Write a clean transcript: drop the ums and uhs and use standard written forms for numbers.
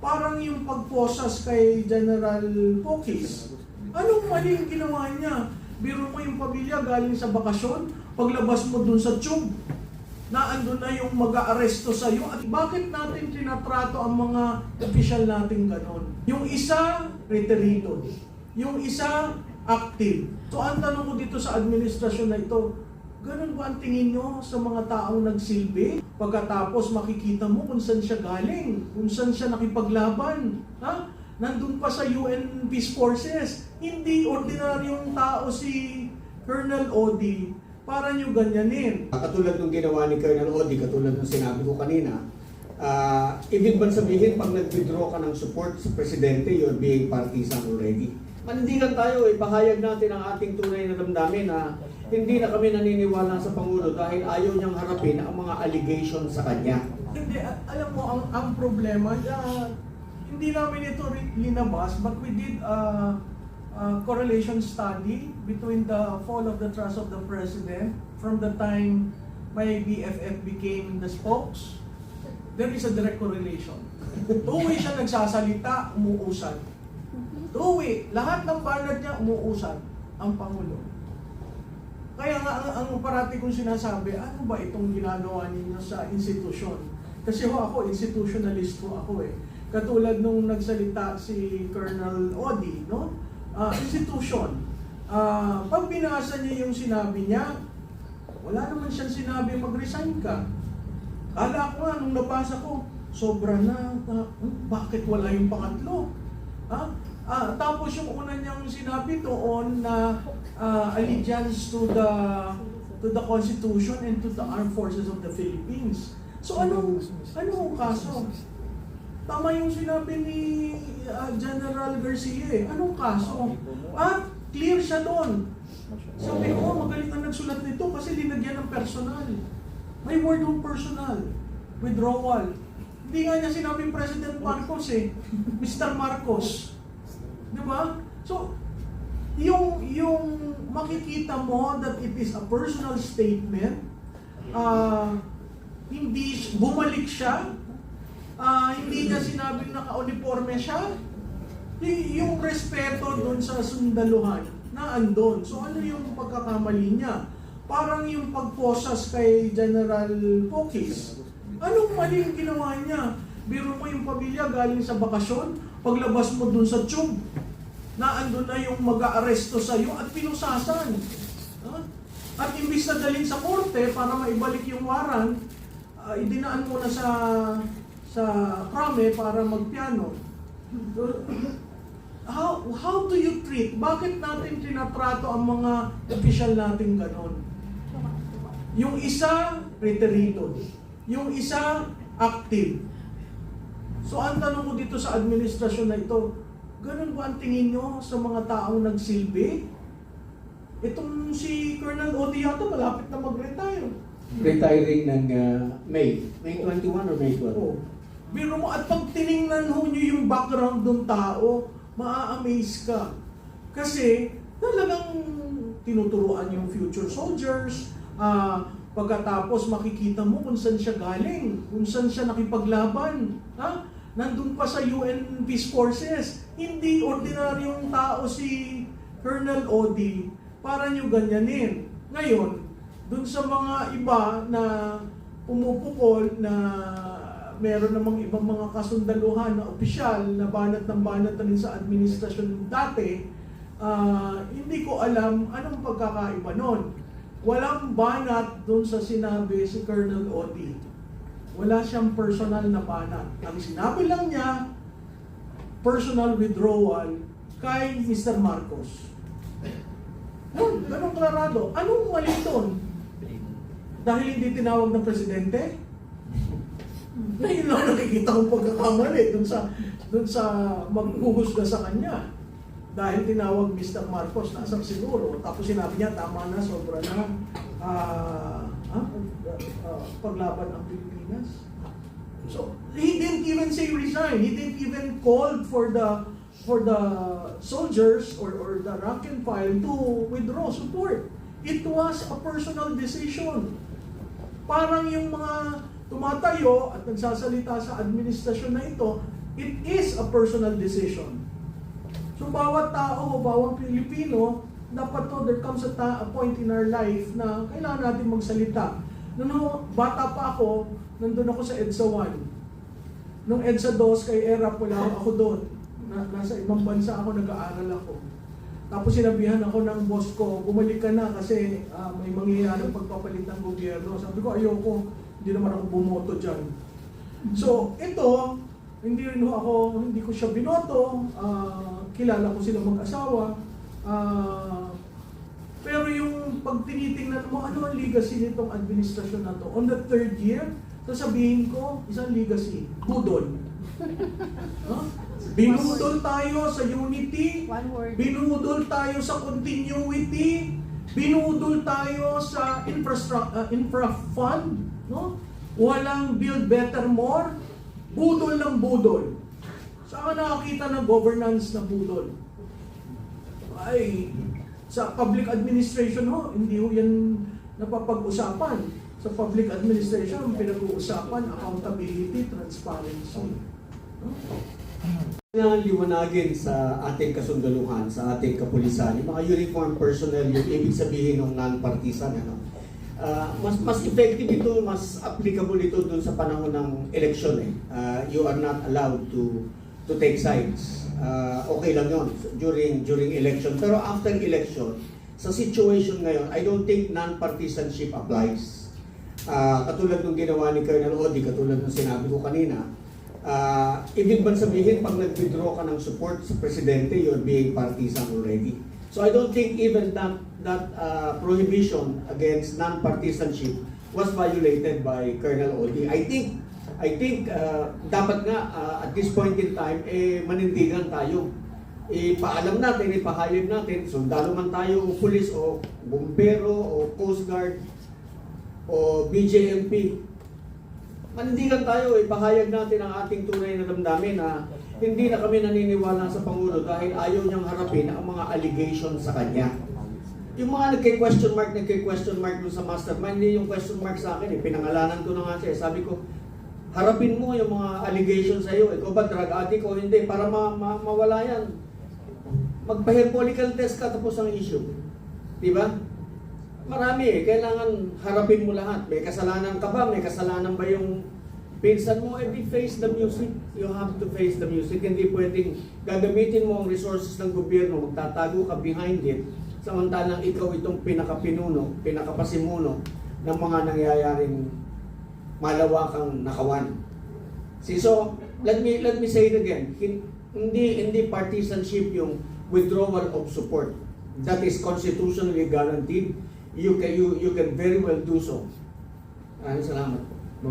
Parang yung pagposas kay General Pokis. Anong maling ginawa niya? Biro mo yung pamilya galing sa bakasyon, paglabas mo dun sa tube, na andun na yung mag-aaresto sa'yo. At bakit natin tinatrato ang mga official natin ganon? Yung isa, reterito. Yung isa, active. So ang tanong ko dito sa administrasyon na ito, ganun ba ang tingin nyo sa mga taong nagsilbi? Pagkatapos makikita mo kung saan siya galing, kung saan siya nakipaglaban. Ha? Nandun pa sa UN Peace Forces. Hindi ordinaryong tao si Colonel Odi para nyo ganyanin. Katulad ng ginawa ni Colonel Odi, katulad ng sinabi ko kanina, ibig ba sabihin pag nag-withdraw ka ng support sa presidente, you're being partisan already? Manindigan tayo, ipahayag natin ang ating tunay na damdamin na hindi na kami naniniwala sa Pangulo dahil ayaw niyang harapin ang mga allegations sa kanya. Hindi, alam mo, ang problema, hindi namin ito linabas, but we did a correlation study between the fall of the trust of the President from the time my BFF became the spokes. There is a direct correlation. Tuwi siya nagsasalita, umuusad. Tuwi, lahat ng banat niya umuusad ang Pangulo. Kaya nga ang parati kong sinasabi, ano ba itong ginagawa ninyo sa institusyon? Kasi ako, institutionalist ako eh. Katulad nung nagsalita si Colonel Odi, no? Institution. Pag binasa niya yung sinabi niya, wala naman siyang sinabi mag-resign ka. Kala ko nga, nung nabasa ko, sobra na, bakit wala yung pangatlo? Tapos yung una niyang sinabi doon na allegiance to the Constitution and to the Armed Forces of the Philippines. So anong kaso? Tama yung sinabi ni General Garcia eh. Anong kaso? Clear siya doon. Sabi ko, magaling ang nagsulat nito kasi linagyan ng personal. May word ng personal. Withdrawal. Hindi nga niya sinabi President Marcos eh. Mr. Marcos. Diba? So, yung makikita mo that it is a personal statement, hindi bumalik siya, hindi niya sinabing naka-uniforme siya, yung respeto doon sa sundaluhan na andon. So ano yung pagkakamali niya? Parang yung pagposas kay General Pokis. Anong maling ginawa niya? Biro mo yung pamilya galing sa bakasyon, paglabas mo doon sa tube, na andun na yung mag-aaresto sa'yo at pinusasan. At imbis na dalhin sa korte para maibalik yung warrant, idinaan mo na sa krame para magpiano. How do you treat? Bakit natin tinatrato ang mga official natin ganon? Yung isa, reterito. Yung isa, active. So ang tanong ko dito sa administrasyon na ito, ganun ba ang tingin nyo sa mga taong nagsilbi? Itong si Colonel Odi yata malapit na mag-retire. Retiring ng May 21 or May 12? Oh. Biro mo, at pag tiningnan ho nyo yung background ng tao, maa-amaze ka. Kasi talagang tinuturuan yung future soldiers, pagkatapos makikita mo kung saan siya galing, kung saan siya nakipaglaban. Nandun pa sa UN Peace Forces. Hindi ordinaryong tao si Colonel Odi para nyo ganyanin. Ngayon, dun sa mga iba na pumupukol na meron namang ibang mga kasundaluhan na opisyal na banat ng banat na rin sa administrasyon dati, hindi ko alam anong pagkakaiba nun. Walang banat dun sa sinabi si Colonel Odi. Wala siyang personal na banat. Ang sinabi lang niya, personal withdrawal kay Mr. Marcos. Yun, ganun klarado. Anong mali doon? Dahil hindi tinawag ng presidente? Ngayon lang nakikita kong pagkakamali dun sa maghuhusga sa kanya. Dahil tinawag Mr. Marcos, nasa siguro. Tapos sinabi niya, tama na, sobra na paglaban ng Pilipinas. So, he didn't even say resign. He didn't even call for the soldiers or the rank and file to withdraw support. It was a personal decision. Parang yung mga tumatayo at nagsasalita sa administrasyon na ito, it is a personal decision. So bawat tao, bawat Pilipino, dapat to, there comes a point in our life na kailangan natin magsalita. Nung bata pa ako, nandun ako sa EDSA 1. Nung EDSA 2, kay ERAP, wala ako doon. Nasa ibang bansa ako, nag-aaral ako. Tapos sinabihan ako ng boss ko, bumalik ka na kasi may mangyayaring pagpapalit ng gobyerno. Sabi ko, ayoko, hindi naman ako bumoto dyan. So, ito, hindi ko siya binoto, kilala ko sila mag-asawa, pero yung pag tinitingnan mo, ano ang legacy nitong administrasyon na to? On the third year, sasabihin ko, isang legacy, budol. Huh? Binudol tayo sa unity, One word. binudol tayo sa continuity, binudol tayo sa infra fund, no? Walang build better more, budol ng budol. Saan ka nakakita ng governance na budol? Ay, sa public administration ho, hindi ho yan napapag-usapan. Sa public administration, pinag-uusapan accountability, transparency. No? Kailangan liwanagin sa ating kasundaluhan, sa ating kapulisan, yung mga uniform personnel, yung ibig sabihin ng non-partisan. Mas effective ito, mas applicable ito dun sa panahon ng eleksyon. You are not allowed to take sides. Okay lang yun during election. Pero after election, sa situation ngayon, I don't think non-partisanship applies. Katulad ng ginawa ni Colonel Odi, katulad ng sinabi ko kanina, ibig bang sabihin pag nag-withdraw ka ng support sa presidente, you're being partisan already. So I don't think even that prohibition against non-partisanship was violated by Colonel Odi. I think dapat nga at this point in time manindigan tayo. Ipaalam natin, ipahayag natin, sundalo man tayo, o pulis o bumbero o Coast Guard o BJMP. Manindigan tayo, ipahayag natin ang ating tunay na damdamin na hindi na kami naniniwala sa Pangulo dahil ayaw niyang harapin ang mga allegations sa kanya. Yung mga nagke-question mark dun sa mastermind, hindi yung question mark sa akin, pinangalanan ko na nga siya. Sabi ko, harapin mo yung mga allegations sa iyo. Ikaw ba drug addict o hindi? Para mawala yan. Magpa-herbolical test ka tapos ang issue. Diba? Marami kailangan harapin mo lahat. May kasalanan ka ba? May kasalanan ba yung pinsan mo? Face the music. You have to face the music. Hindi pwedeng gagamitin mo ang resources ng gobyerno, magtatago ka behind it, samantalang ikaw itong pinakapinuno, pinakapasimuno ng mga nangyayaring malawakang nakawan. So, let me say it again. Hindi partisanship yung withdrawal of support. That is constitutionally guaranteed. You can very well do so. Salamat.